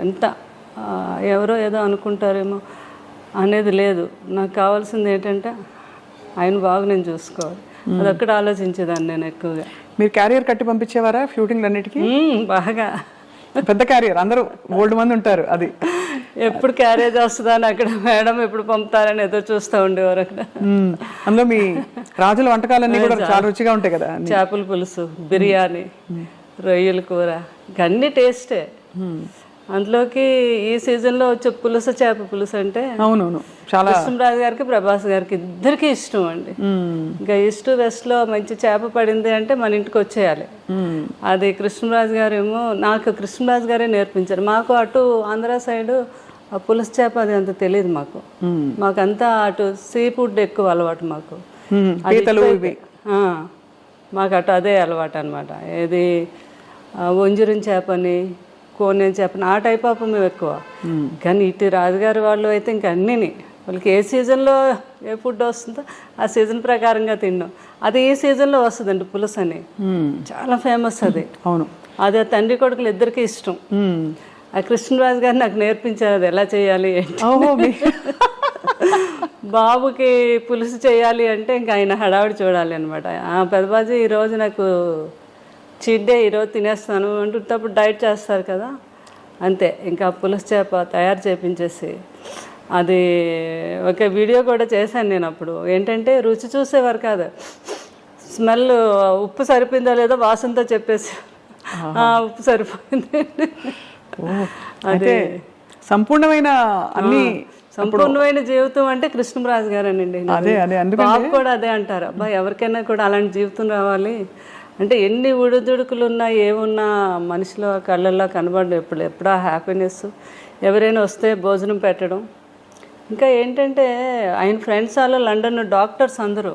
అంత ఎవరో ఏదో అనుకుంటారేమో అనేది లేదు. నాకు కావాల్సింది ఏంటంటే ఆయన బాగా నేను చూసుకోవాలి, అదొక్కటి ఆలోచించేదాన్ని నేను ఎక్కువగా. మీరు క్యారియర్ కట్టి పంపించేవారా షూటింగ్లు అన్నిటికీ? బాగా పెద్ద క్యారియర్, అందరూ ఓల్డ్ మంది ఉంటారు. అది ఎప్పుడు క్యారేజ్ వస్తుందని అక్కడ మేడం ఎప్పుడు పంపుతారని ఎదురు చూస్తూ ఉండేవారు అక్కడ. అందులో మీ రాజుల వంటకాలన్నీ కూడా చాలా రుచిగా ఉంటాయి కదా. చేపల పులుసు, బిర్యానీ, రొయ్యల కూర, అన్ని టేస్టే. అందులోకి ఈ సీజన్లో వచ్చే పులుసు, చేప పులుసు అంటే అవునవును చాలా కృష్ణరాజు గారికి, ప్రభాస్ గారికి ఇద్దరికి ఇష్టం అండి. ఇంకా ఈస్ట్ వెస్ట్లో మంచి చేప పడింది అంటే మన ఇంటికి వచ్చేయాలి. అది కృష్ణరాజు గారు ఏమో, నాకు కృష్ణరాజు గారే నేర్పించారు. మాకు అటు ఆంధ్ర సైడు ఆ పులుసు చేప అది అంత తెలియదు మాకు. మాకంతా అటు సీ ఫుడ్ ఎక్కువ అలవాటు మాకు. మాకు అటు అదే అలవాటు అనమాట. ఏది వంజరం చేపని, కోనేరు చేపని, ఆ టైప్ ఆఫ్ మేము ఎక్కువ. కానీ ఇటు రాజుగారి వాళ్ళు అయితే ఇంకా అన్నీని వాళ్ళకి ఏ సీజన్లో ఏ ఫుడ్ వస్తుందో ఆ సీజన్ ప్రకారంగా తిన్నాం. అది ఈ సీజన్లో వస్తుందండి పులుసు అని, చాలా ఫేమస్ అది. అవును, అదే తండ్రి కొడుకులు ఇద్దరికి ఇష్టం. ఆ కృష్ణరాజు గారు నాకు నేర్పించారు అది ఎలా చేయాలి. బాబుకి పులుసు చేయాలి అంటే ఇంకా ఆయన హడావిడి చూడాలి అనమాట. పెద్దబాజీ ఈరోజు నాకు చీట్ డే, ఈరోజు తినేస్తాను అంటున్నప్పుడు డైట్ చేస్తారు కదా, అంతే. ఇంకా పులుసు చేప తయారు చేపించేసి అది ఒక వీడియో కూడా చేశాను నేను. అప్పుడు ఏంటంటే రుచి చూసేవారు కాదు, స్మెల్ ఉప్పు సరిపోయిందో లేదో వాసనతో చెప్పేసి ఉప్పు సరిపోయింది. అదే సంపూర్ణమైన అన్ని సంపూర్ణమైన జీవితం అంటే కృష్ణరాజు గారేనండి. బాబు కూడా అదే అంటారు, అబ్బాయి ఎవరికైనా కూడా అలాంటి జీవితం రావాలి అంటే ఎన్ని ఉడుదుడుకులు ఉన్నా ఏమున్నా మనిషిలో కళ్ళల్లో కనబడడం ఎప్పుడా హ్యాపీనెస్. ఎవరైనా వస్తే భోజనం పెట్టడం. ఇంకా ఏంటంటే ఆయన ఫ్రెండ్స్ వాళ్ళు లండన్ డాక్టర్స్ అందరూ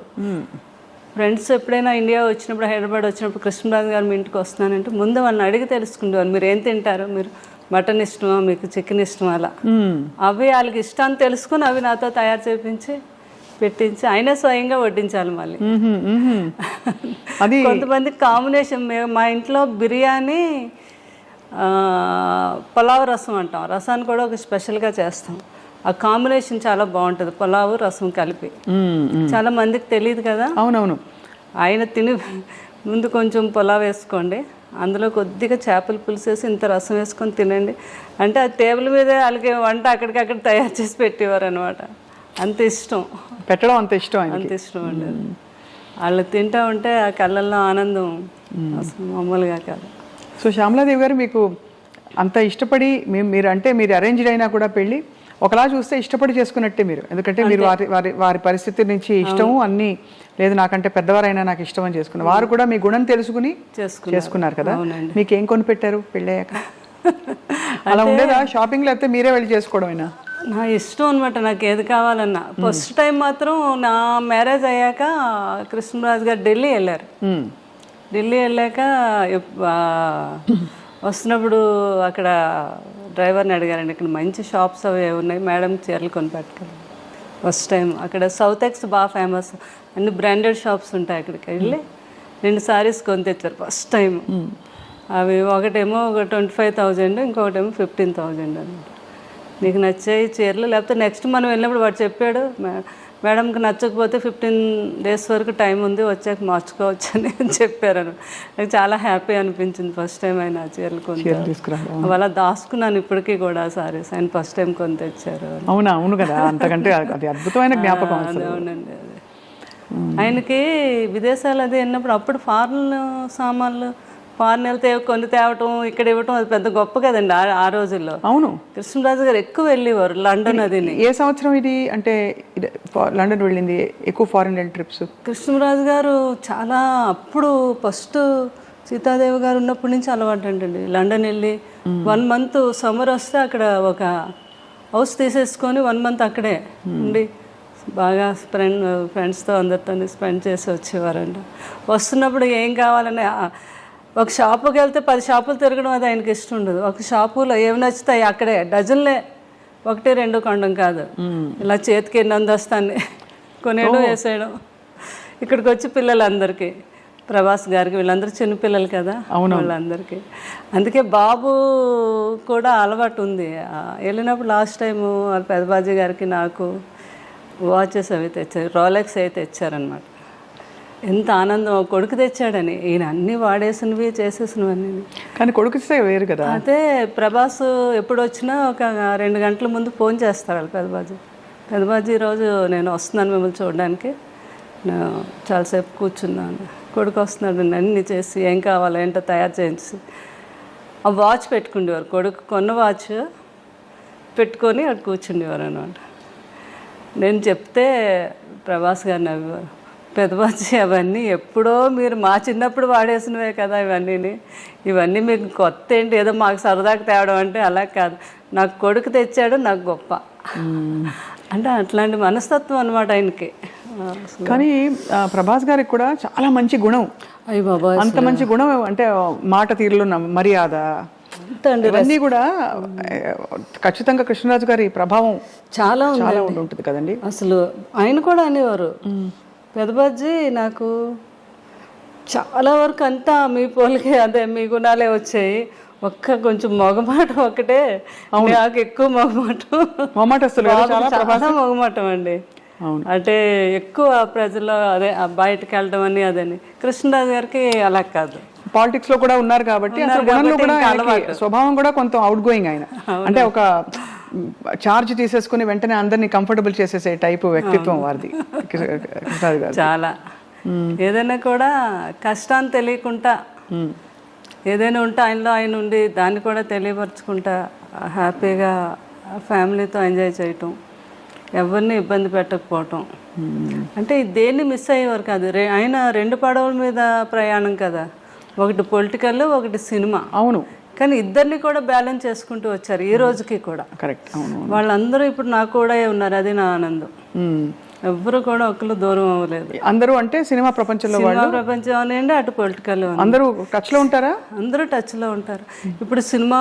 ఫ్రెండ్స్ ఎప్పుడైనా ఇండియా వచ్చినప్పుడు, హైదరాబాద్ వచ్చినప్పుడు కృష్ణరాజు గారు మీ ఇంటికి వస్తున్నానంటే ముందు వాళ్ళని అడిగి తెలుసుకుండేవారు, మీరు ఏం తింటారు, మీరు మటన్ ఇష్టమా, మీకు చికెన్ ఇష్టమా, అలా అవి వాళ్ళకి ఇష్టాన్ని తెలుసుకుని అవి నాతో తయారు చేయించి పెట్టించి ఆయనే స్వయంగా వడ్డించాలి. మళ్ళీ కొంతమంది కాంబినేషన్, మా ఇంట్లో బిర్యానీ పులావ్ రసం అంటాం, రసాన్ని కూడా ఒక స్పెషల్గా చేస్తాం. ఆ కాంబినేషన్ చాలా బాగుంటుంది, పులావు రసం కలిపి. చాలా మందికి తెలియదు కదా. అవునవును. ఆయన తిని ముందు కొంచెం పులావ్ వేసుకోండి, అందులో కొద్దిగా చేపల పులుసు వేసి ఇంత రసం వేసుకొని తినండి అంటే ఆ టేబుల్ మీదే వాళ్ళకి వంట అక్కడికక్కడ తయారు చేసి పెట్టేవారు అనమాట. అంత ఇష్టం, పెట్టడం అంత ఇష్టం, అంత ఇష్టం అండి. వాళ్ళు తింటూ ఉంటే ఆ కళ్ళల్లో ఆనందం అసలు మామూలుగా కాదు. సో శ్యామలాదేవి గారు, మీకు అంత ఇష్టపడి మీరు అంటే మీరు అరేంజ్డ్ అయినా కూడా పెళ్ళి ఒకలా చూస్తే ఇష్టపడి చేసుకున్నట్టే మీరు, ఎందుకంటే మీరు వారి పరిస్థితి నుంచి ఇష్టము అన్నీ లేదు, నాకంటే పెద్దవారైనా నాకు ఇష్టం అని చేసుకున్నారు. వారు కూడా మీ గుణం తెలుసుకుని చేసుకున్నారు కదా. మీకు ఏం కొని పెట్టారు పెళ్ళయ్యాక? అలా ఉండేదా షాపింగ్లో? అయితే మీరే వెళ్ళి చేసుకోవడమేనా? నా ఇష్టం అనమాట, నాకు ఏది కావాలన్నా. ఫస్ట్ టైం మాత్రం నా మ్యారేజ్ అయ్యాక కృష్ణరాజు గారు ఢిల్లీ వెళ్ళారు. ఢిల్లీ వెళ్ళాక వస్తున్నప్పుడు అక్కడ డ్రైవర్ని అడిగారండి, ఇక్కడ మంచి షాప్స్ అవి ఉన్నాయి మేడం, చీరలు కొనిపెట్టుకోవాలి. ఫస్ట్ టైం అక్కడ సౌత్ ఎక్స్ బాగా ఫేమస్, అన్ని బ్రాండెడ్ షాప్స్ ఉంటాయి. అక్కడికి వెళ్ళి 2 సారీస్ కొని తెచ్చారు ఫస్ట్ టైం. అవి ఒకటేమో 25,000, ఇంకొకటేమో 15,000 అనమాట. నీకు నచ్చాయి చీరలు, లేకపోతే నెక్స్ట్ మనం వెళ్ళినప్పుడు వాడు చెప్పాడు, మేడంకి నచ్చకపోతే 15 days వరకు టైం ఉంది, వచ్చాక మార్చుకోవచ్చు అని చెప్పారు. నాకు చాలా హ్యాపీ అనిపించింది ఫస్ట్ టైం ఆయన చీరలు కొని. అలా దాచుకున్నాను ఇప్పటికీ కూడా సారీస్, ఆయన ఫస్ట్ టైం కొని తెచ్చారు. అవునా? అవును కదా, అంతకంటే అది అద్భుతమైన జ్ఞాపకం. అవునండి. అది ఆయనకి విదేశాలు అది వెళ్ళినప్పుడు అప్పుడు ఫారెన్ సామాన్లు, ఫారెన్ వెళ్తే కొన్ని తేవటం, ఇక్కడ ఇవ్వటం, అది పెద్ద గొప్ప కదండి ఆ రోజుల్లో. అవును, కృష్ణరాజు గారు ఎక్కువ వెళ్ళేవారు లండన్. అది ఏ సంవత్సరం ఇది అంటే లండన్ వెళ్ళింది ఎక్కువ ఫారెన్ ట్రిప్స్? కృష్ణరాజు గారు చాలా అప్పుడు ఫస్ట్ సీతాదేవి గారు ఉన్నప్పటి నుంచి అలవాటు అంటండి. లండన్ వెళ్ళి 1 month సమ్మర్ వస్తే అక్కడ ఒక హౌస్ తీసేసుకొని 1 month అక్కడే ఉండి బాగా ఫ్రెండ్స్తో అందరితో స్పెండ్ చేసి వచ్చేవారంట. వస్తున్నప్పుడు ఏం కావాలని ఒక షాపుకి వెళ్తే 10 షాపులు తిరగడం అది ఆయనకి ఇష్టం ఉండదు. ఒక షాపులో ఏమి నచ్చుతాయి అక్కడే డజన్లే, 1-2 కొనడం కాదు, ఇలా చేతికి 8 వస్తాన్ని కొనేయడం వేసేయడం. ఇక్కడికి వచ్చి పిల్లలందరికీ ప్రభాస్ గారికి వీళ్ళందరూ చిన్నపిల్లలు కదా వాళ్ళందరికీ. అందుకే బాబు కూడా అలవాటు ఉంది. వెళ్ళినప్పుడు లాస్ట్ టైము వాళ్ళ పెదబాజీ గారికి నాకు వాచెస్ అవి తెచ్చారు, రోలెక్స్ అయితే తెచ్చారనమాట. ఎంత ఆనందం, కొడుకు తెచ్చాడని. ఈయన అన్నీ వాడేసినవి చేసేసినవన్నీ. కానీ కొడుకు వేరు కదా. అయితే ప్రభాస్ ఎప్పుడు వచ్చినా ఒక 2 గంటల ముందు ఫోన్ చేస్తారు వాళ్ళు పెదబాజీ రోజు నేను వస్తున్నాను మిమ్మల్ని చూడడానికి, నేను చాలాసేపు కూర్చున్నాను, కొడుకు వస్తున్నాడు, అన్నీ చేసి ఏం కావాలో ఏంటో తయారు చేయించి ఆ వాచ్ పెట్టుకుండేవారు. కొడుకు కొన్న వాచ్ పెట్టుకొని అక్కడ కూర్చుండేవారు అనమాట. నేను చెప్తే ప్రభాస్ గారు నవ్వేవారు, పెదబాజీ అవన్నీ ఎప్పుడో మీరు మా చిన్నప్పుడు వాడేసినవే కదా ఇవన్నీ మీకు కొత్త ఏంటి, ఏదో మాకు సరదాకి తేవడం అంటే అలా కాదు, నాకు కొడుకు తెచ్చాడు నాకు గొప్ప అంటే అట్లాంటి మనస్తత్వం అనమాట ఆయనకి. కానీ ప్రభాస్ గారికి కూడా చాలా మంచి గుణం. అయ్య బాబా, అంత మంచి గుణం అంటే మాట తీరులో మర్యాద ఇవన్నీ కూడా ఖచ్చితంగా కృష్ణరాజు గారి ప్రభావం చాలా చాలా ఉంటుంది కదండి. అసలు ఆయన కూడా అనేవారు, పెదబాజీ నాకు చాలా వరకు అంతా మీ పోలికే, అదే మీ గుణాలే వచ్చాయి, ఒక్క కొంచెం మొగమాటం ఒకటే నాకు ఎక్కువ చాలా మొగమాటం అండి. అంటే ఎక్కువ ప్రజల్లో అదే బయటకు వెళ్ళడం అని అదని. కృష్ణరాజు గారికి అలా కాదు, పాలిటిక్స్ లో కూడా ఉన్నారు కాబట్టి స్వభావం కూడా కొంత అవుట్ గోయింగ్ ఆయన. అంటే ఒక చార్జ్ తీసేసుకుని వెంటనే అందరినీ కంఫర్టబుల్ చేసేసే టైపు వ్యక్తిత్వం వారిది కృష్ణరాజు గారు. చాలా ఏదైనా కూడా కష్టాన్ని తెలియకుండా ఏదైనా ఉంటే ఆయనలో ఆయన ఉండి దాన్ని కూడా తెలియపరచుకుంటా హ్యాపీగా ఫ్యామిలీతో ఎంజాయ్ చేయటం, ఎవరిని ఇబ్బంది పెట్టకపోవటం. అంటే దేన్ని మిస్ అయ్యేవారు కాదు. ఆయన 2 పడవల మీద ప్రయాణం కదా, ఒకటి పొలిటికల్ ఒకటి సినిమా. అవును, కానీ ఇద్దరిని కూడా బ్యాలెన్స్ చేసుకుంటూ వచ్చారు ఈ రోజుకి కూడా. కరెక్ట్. అవును, వాళ్ళందరూ ఇప్పుడు నాకు కూడా ఉన్నారు, అది నా ఆనందం. ఎవ్వరు కూడా ఒకరు దూరం అవ్వలేదు. అందరూ అంటే సినిమా ప్రపంచంలో ప్రపంచం అనండి, అటు పొలిటికల్ అందరూ టచ్ లో ఉంటారా? అందరూ టచ్ లో ఉంటారు. ఇప్పుడు సినిమా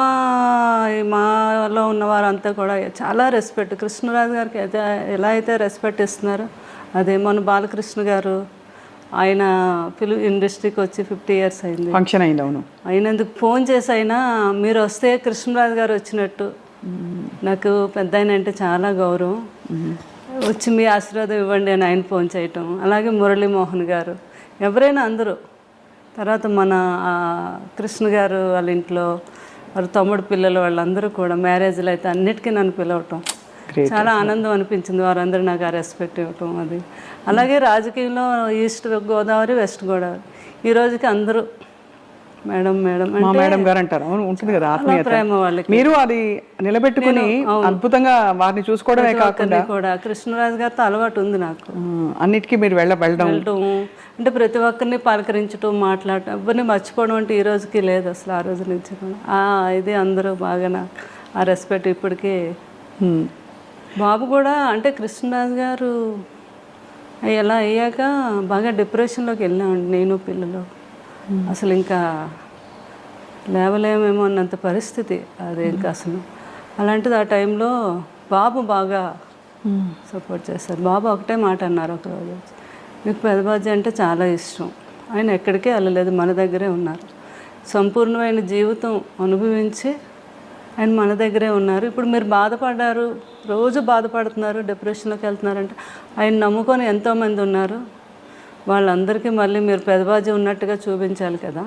మాలో ఉన్న వారంతా కూడా చాలా రెస్పెక్ట్, కృష్ణరాజు గారికి అయితే ఎలా అయితే రెస్పెక్ట్ ఇస్తున్నారో అదే. మన బాలకృష్ణ గారు ఆయన ఫిలిం ఇండస్ట్రీకి వచ్చి 50 years అయింది, ఫంక్షన్ అయింది. అవును, అయినందుకు ఫోన్ చేసి అయినా మీరు వస్తే కృష్ణరాజు గారు వచ్చినట్టు. నాకు పెద్ద ఆయన అంటే చాలా గౌరవం, వచ్చి మీ ఆశీర్వాదం ఇవ్వండి అని ఆయన ఫోన్ చేయటం. అలాగే మురళీమోహన్ గారు, ఎవరైనా అందరూ. తర్వాత మన కృష్ణ గారు వాళ్ళ ఇంట్లో వాళ్ళ తమ్ముడు పిల్లలు వాళ్ళందరూ కూడా మ్యారేజ్లు అయితే అన్నిటికీ నన్ను పిలవటం చాలా ఆనందం అనిపించింది. వారందరూ నాకు ఆ రెస్పెక్ట్ ఇవ్వటం అది. అలాగే రాజకీయంలో ఈస్ట్ గోదావరి వెస్ట్ గోదావరి ఈ రోజుకి అందరూ మేడం మేడం మేడం గారు అంటారు. అవును, ఉంటుంది కదా ఆత్మీయత, ప్రేమ వాళ్ళకి. మీరు అది నిలబెట్టుకుని అద్భుతంగా వారిని చూసుకోవడమే కాకుండా కూడా కృష్ణరాజు గారితో అలవాటు ఉంది నాకు. అన్నిటికీ మీరు వెళ్ళడం అంటే ప్రతి ఒక్కరిని పలకరించడం, మాట్లాడటం, ఎవరిని మర్చిపోవడం అంటే ఈ రోజుకి లేదు అసలు. ఆ రోజు నుంచి ఇది అందరూ బాగా నాకు ఆ రెస్పెక్ట్ ఇప్పటికీ. బాబు కూడా అంటే కృష్ణరాజు గారు ఎలా అయ్యాక బాగా డిప్రెషన్లోకి వెళ్ళామండి నేను పిల్లలు. అసలు ఇంకా లేవలేమేమో అన్నంత పరిస్థితి అది. ఇంకా అసలు అలాంటిది ఆ టైంలో బాబు బాగా సపోర్ట్ చేస్తారు. బాబు ఒకటే మాట అన్నారు ఒకరోజు, మీకు పెదబాజీ అంటే చాలా ఇష్టం, ఆయన ఎక్కడికే వెళ్ళలేదు, మన దగ్గరే ఉన్నారు, సంపూర్ణమైన జీవితం అనుభవించి ఆయన మన దగ్గరే ఉన్నారు. ఇప్పుడు మీరు బాధపడ్డారు, రోజు బాధపడుతున్నారు, డిప్రెషన్లోకి వెళ్తున్నారంటే ఆయన నమ్ముకొని ఎంతోమంది ఉన్నారు, వాళ్ళందరికీ మళ్ళీ మీరు పెదబాజీ ఉన్నట్టుగా చూపించాలి కదా.